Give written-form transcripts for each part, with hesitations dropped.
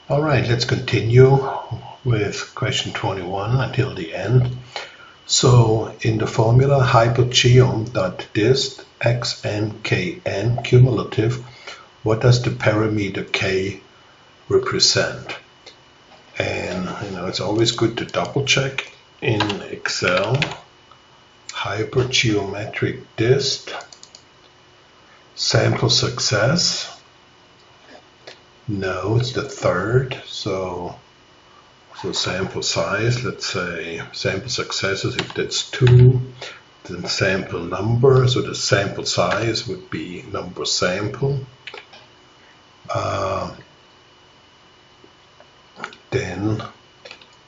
All right, let's continue with question 21 until the end. So in the formula hypergeom.dist xnkn cumulative, what does the parameter k represent? And it's always good to double check in Excel. Hypergeometric dist, sample success. No, it's the third. So sample size, let's say sample successes, if that's 2, then sample number, so the sample size would be number sample.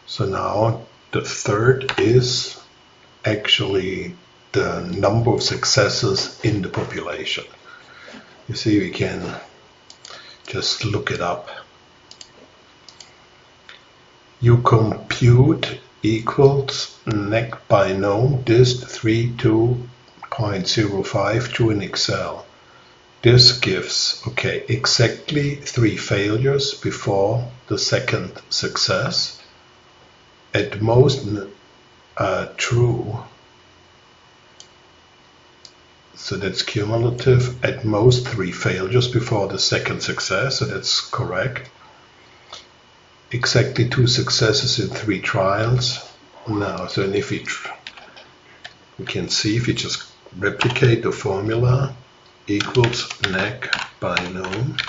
So now the third is actually the number of successes in the population. You see, we can just look it up. You compute equals nec binom dist 32.05 to in Excel. This gives, okay, exactly 3 failures before the second success. At most true. So that's cumulative. At most 3 failures before the second success, so that's correct. Exactly 2 successes in 3 trials. Now, so if we can see, if we just replicate the formula, equals nec binom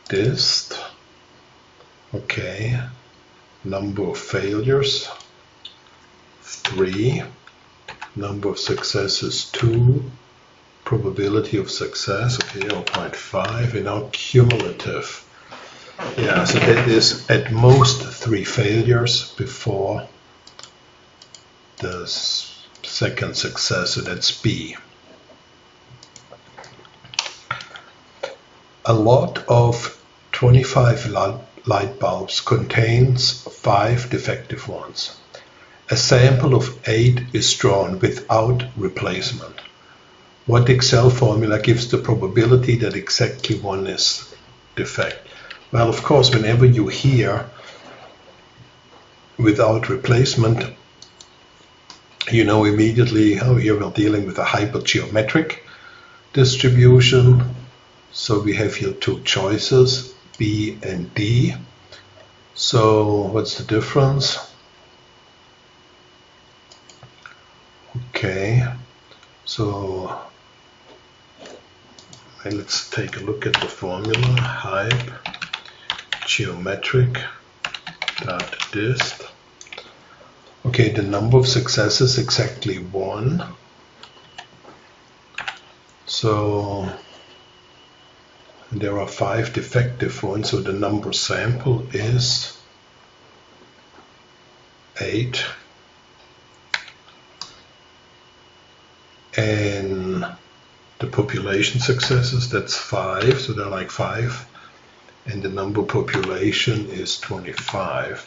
dist, okay, number of failures 3, number of successes 2, probability of success, okay, 0.5, and now cumulative. Yeah, so that is at most 3 failures before the second success, so that's B. A lot of 25 light bulbs contains 5 defective ones. A sample of 8 is drawn without replacement. What Excel formula gives the probability that exactly 1 is defect? Well, of course, whenever you hear without replacement, you know immediately, oh, here we're dealing with a hypergeometric distribution. So we have here 2 choices, B and D. So what's the difference? Okay, so let's take a look at the formula. Hypergeometric.dist. Okay, the number of successes exactly 1. So there are 5 defective ones, so the number sample is 8. And the population successes, that's 5, so they're like 5. And the number population is 25.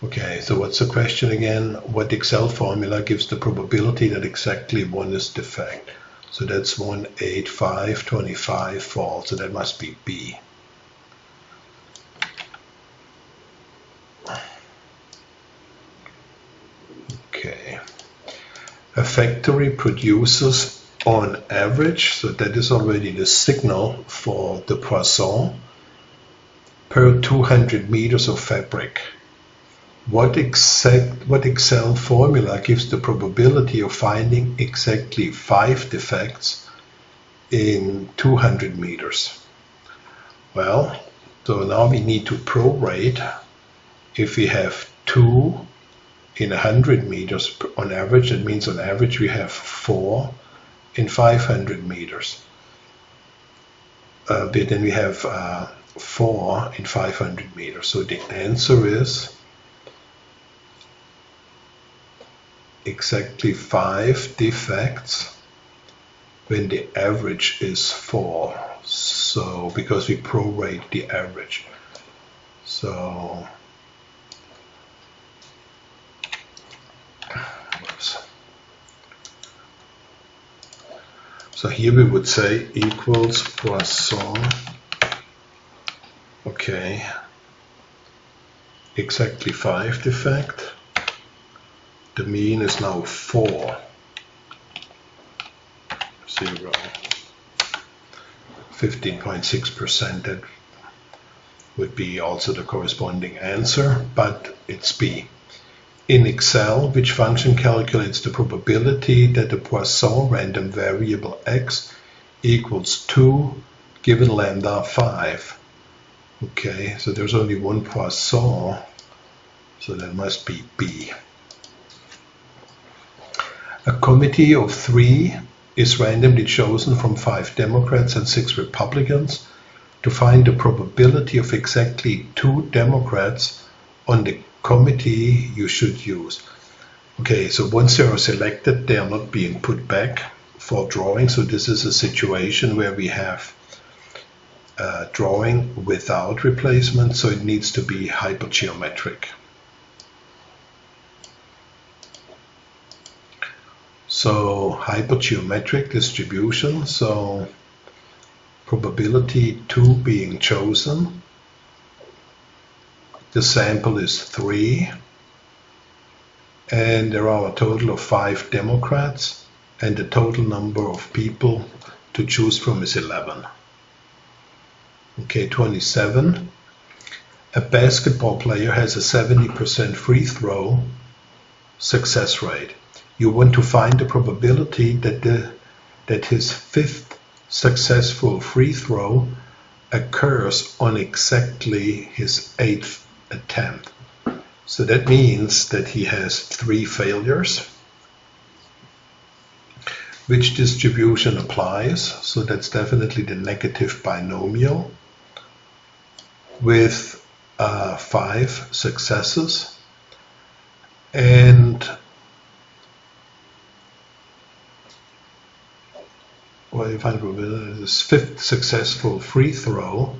Okay, so what's the question again? What Excel formula gives the probability that exactly 1 is defect? So that's 1, 8, 5, 25 false, so that must be B. Okay. A factory produces on average, so that is already the signal for the Poisson, per 200 meters of fabric. What Excel formula gives the probability of finding exactly 5 defects in 200 meters? Well, so now we need to prorate. If we have 2 in 100 meters on average, that means on average we have 4 in 500 meters. But then we have 4 in 500 meters. So the answer is exactly 5 defects when the average is 4. So because we prorate the average. So So here we would say equals Poisson, okay, exactly 5 defect. The mean is now 4, 0, 15.6%. That would be also the corresponding answer, but it's B. In Excel, which function calculates the probability that the Poisson random variable x equals 2 given lambda 5? Okay, so there's only one Poisson, so that must be B. A committee of 3 is randomly chosen from 5 Democrats and 6 Republicans to find the probability of exactly 2 Democrats on the committee you should use. Okay, so once they are selected, they are not being put back for drawing. So this is a situation where we have drawing without replacement, so it needs to be hypergeometric. So hypergeometric distribution, so probability 2 being chosen. The sample is 3, and there are a total of 5 Democrats, and the total number of people to choose from is 11. Okay, 27. A basketball player has a 70% free throw success rate. You want to find the probability that his 5th successful free throw occurs on exactly his 8th attempt. So that means that he has 3 failures. Which distribution applies? So that's definitely the negative binomial with 5 successes. And well, you find probability his 5th successful free throw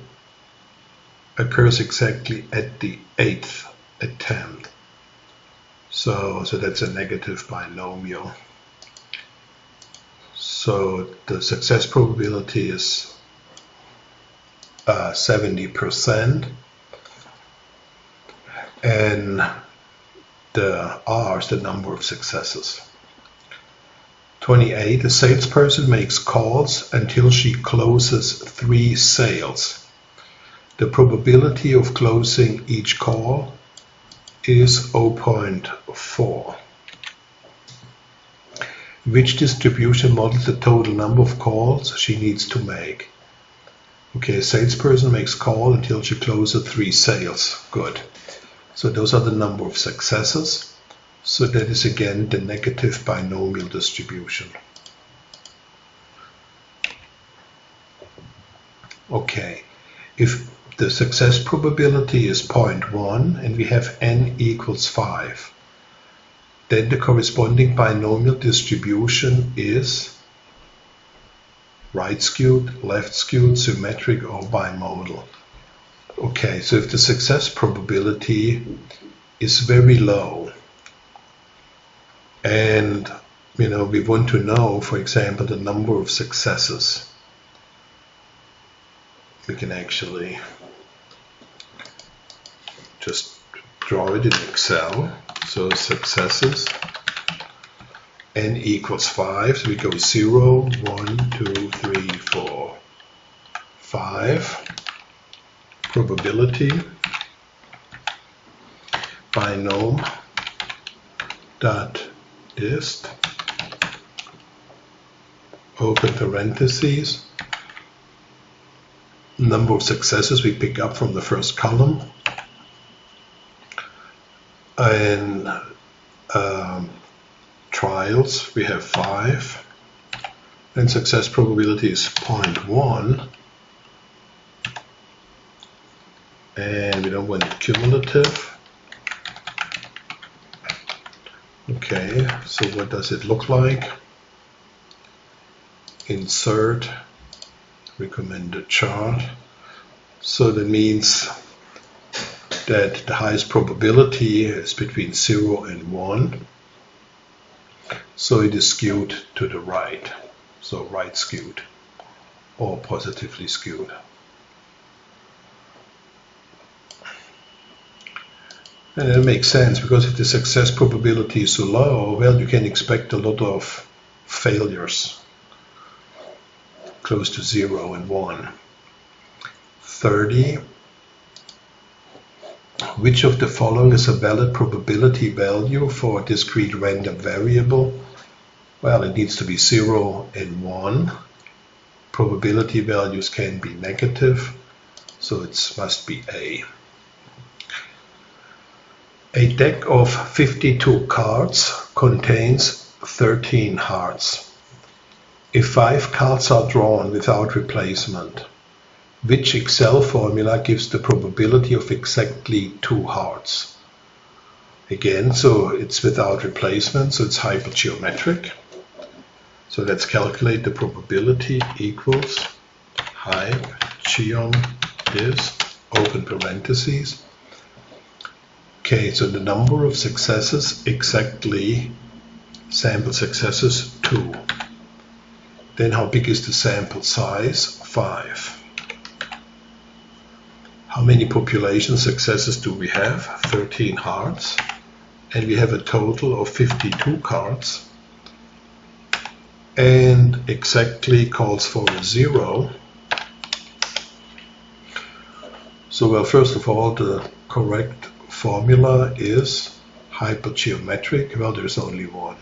occurs exactly at the 8th attempt. So that's a negative binomial. So the success probability is 70%, and the R is the number of successes. 28. A salesperson makes calls until she closes 3 sales. The probability of closing each call is 0.4. Which distribution models the total number of calls she needs to make? Okay, a salesperson makes call until she closes 3 sales. Good. So those are the number of successes. So that is again the negative binomial distribution. Okay, if the success probability is 0.1 and we have n equals 5, then the corresponding binomial distribution is right skewed, left skewed, symmetric, or bimodal. Okay, so if the success probability is very low, and we want to know, for example, the number of successes, we can actually just draw it in Excel. So successes, n equals 5, so we go 0, 1, 2, 3, 4, 5. Probability binom dot dist, open parentheses, number of successes we pick up from the first column, and trials we have 5, and success probability is 0.1, and we don't want cumulative. Okay, so what does it look like? Insert recommended chart. So that means that the highest probability is between 0 and 1. So it is skewed to the right. so right skewed or positively skewed. And it makes sense, because if the success probability is so low, well, you can expect a lot of failures, close to 0 and 1. 30. Which of the following is a valid probability value for a discrete random variable? Well, it needs to be 0 and 1. Probability values can be negative, so it must be A. A deck of 52 cards contains 13 hearts. If 5 cards are drawn without replacement, which Excel formula gives the probability of exactly 2 hearts? Again, so it's without replacement, so it's hypergeometric. So let's calculate the probability equals hype geom dis open parentheses. Okay, so the number of successes exactly, sample successes 2. Then how big is the sample size? 5. How many population successes do we have? 13 hearts. And we have a total of 52 cards. And exactly calls for a 0. So, well, first of all, the correct formula is hypergeometric. Well, there's only one.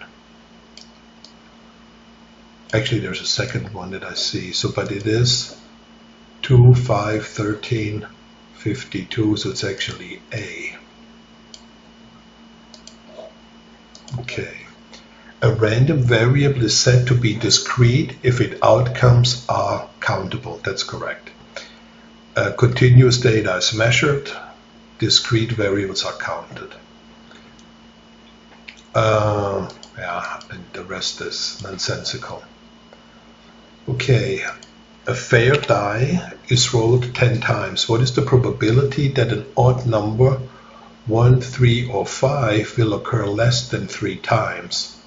Actually, there's a second one that I see. So, but it is 2, 5, 13, 52. So it's actually A. Okay. A random variable is said to be discrete if its outcomes are countable. That's correct. Continuous data is measured. Discrete variables are counted. Yeah, and the rest is nonsensical. Okay, a fair die is rolled 10 times. What is the probability that an odd number, 1, 3, or 5, will occur less than 3 times?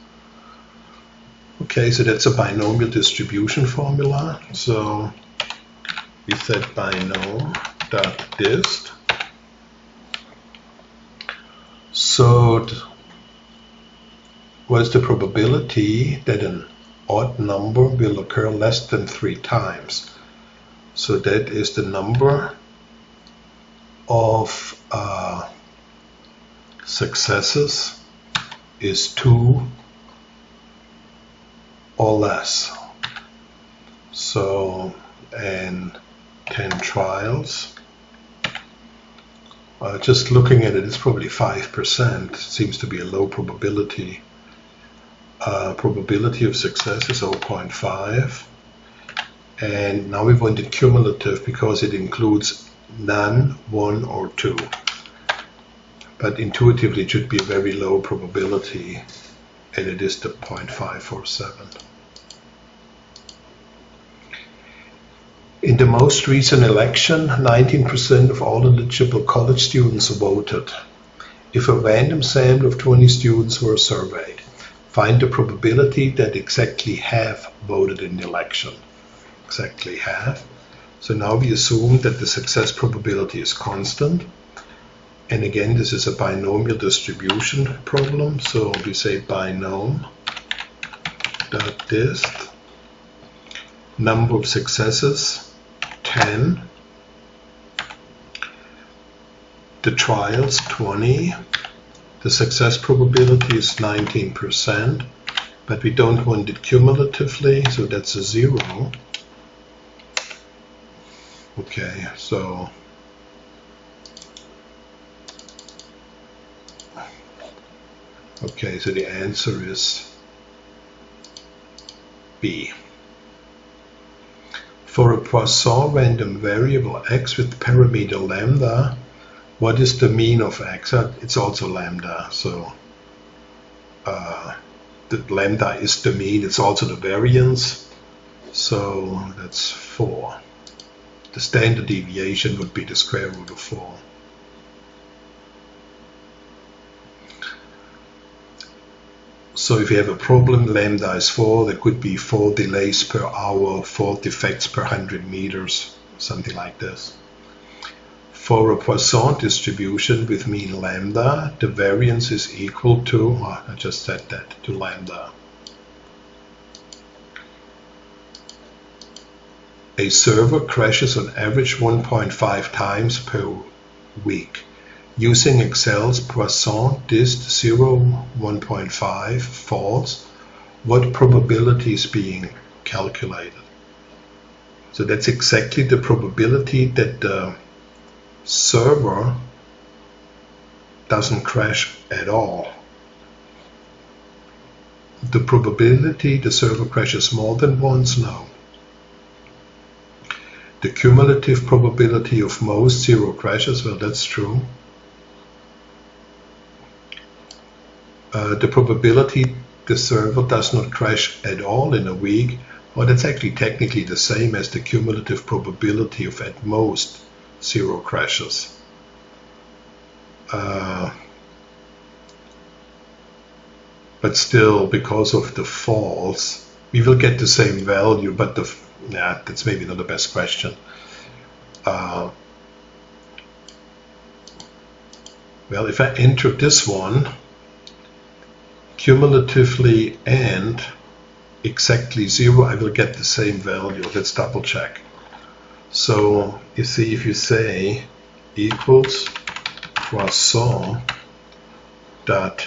Okay, so that's a binomial distribution formula. So we said binom.dist. So what is the probability that an odd number will occur less than 3 times? So that is the number of successes is 2 or less. So, and 10 trials. Just looking at it, it's probably 5%. Seems to be a low probability. Probability of success is 0.5. And now we want it cumulative because it includes none, 1, or 2. But intuitively it should be a very low probability, and it is the 0.547. In the most recent election, 19% of all eligible college students voted. If a random sample of 20 students were surveyed, find the probability that exactly half voted in the election. Exactly half. So now we assume that the success probability is constant. And again, this is a binomial distribution problem. So we say binom.dist. Number of successes, 10. The trials, 20. The success probability is 19%, but we don't want it cumulatively, so that's a 0. Okay, so the answer is B. For a Poisson random variable x with parameter lambda, what is the mean of x? It's also lambda, so the lambda is the mean, it's also the variance, so that's 4. The standard deviation would be the square root of 4. So if you have a problem, lambda is 4, there could be 4 delays per hour, 4 defects per 100 meters, something like this. For a Poisson distribution with mean lambda, the variance is equal to, I just said that, to lambda. A server crashes on average 1.5 times per week. Using Excel's Poisson dist 0, 1.5 false, what probability is being calculated? So that's exactly the probability that the server doesn't crash at all. The probability the server crashes more than once, no. The cumulative probability of most zero crashes, well, that's true. The probability the server does not crash at all in a week, well, that's actually technically the same as the cumulative probability of at most zero crashes. But still, because of the false, we will get the same value, but that's maybe not the best question. Well, if I enter this one, cumulatively and exactly 0, I will get the same value. Let's double check. So you see, if you say equals Poisson dot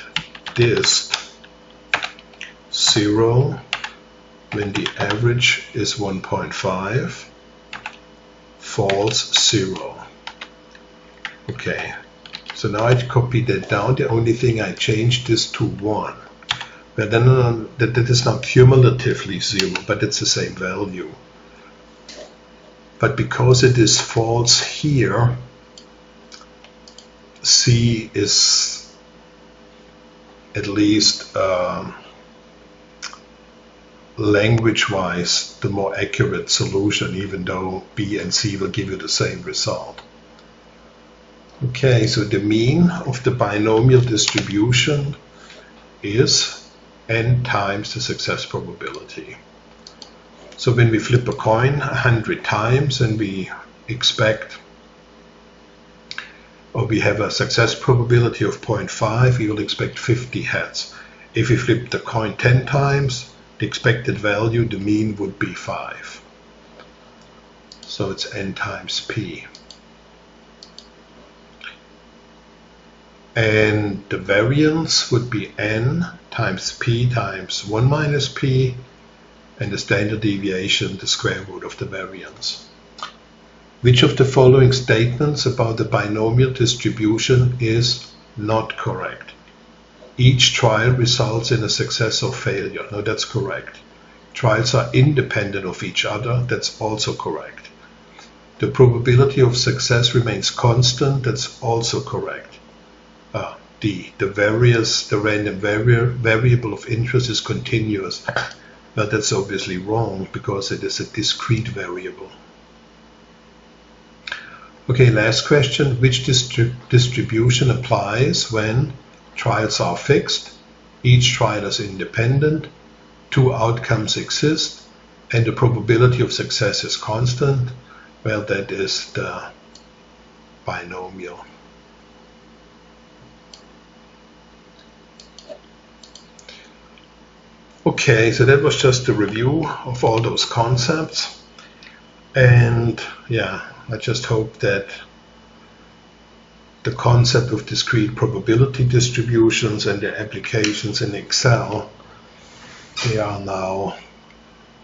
dist 0 when the average is 1.5, false 0. Okay, so now I copy that down. The only thing I changed is to 1. But then that is now cumulatively 0, but it's the same value. But because it is false here, C is at least language-wise the more accurate solution, even though B and C will give you the same result. Okay, so the mean of the binomial distribution is n times the success probability. So when we flip a coin 100 times and we expect, or we have a success probability of 0.5, we will expect 50 heads. If we flip the coin 10 times, the expected value, the mean would be 5. So it's n times p. And the variance would be n times p times 1 minus p, and the standard deviation, the square root of the variance. Which of the following statements about the binomial distribution is not correct? Each trial results in a success or failure. No, that's correct. Trials are independent of each other. That's also correct. The probability of success remains constant. That's also correct. D. The random variable of interest is continuous. But that's obviously wrong because it is a discrete variable. Okay, last question. Which distribution applies when trials are fixed, each trial is independent, 2 outcomes exist, and the probability of success is constant? Well, that is the binomial. Okay, so that was just a review of all those concepts. And yeah, I just hope that the concept of discrete probability distributions and their applications in Excel, they are now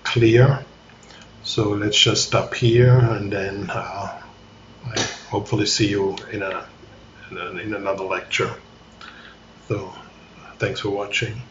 clear. So let's just stop here, and then I hopefully see you in another lecture. So thanks for watching.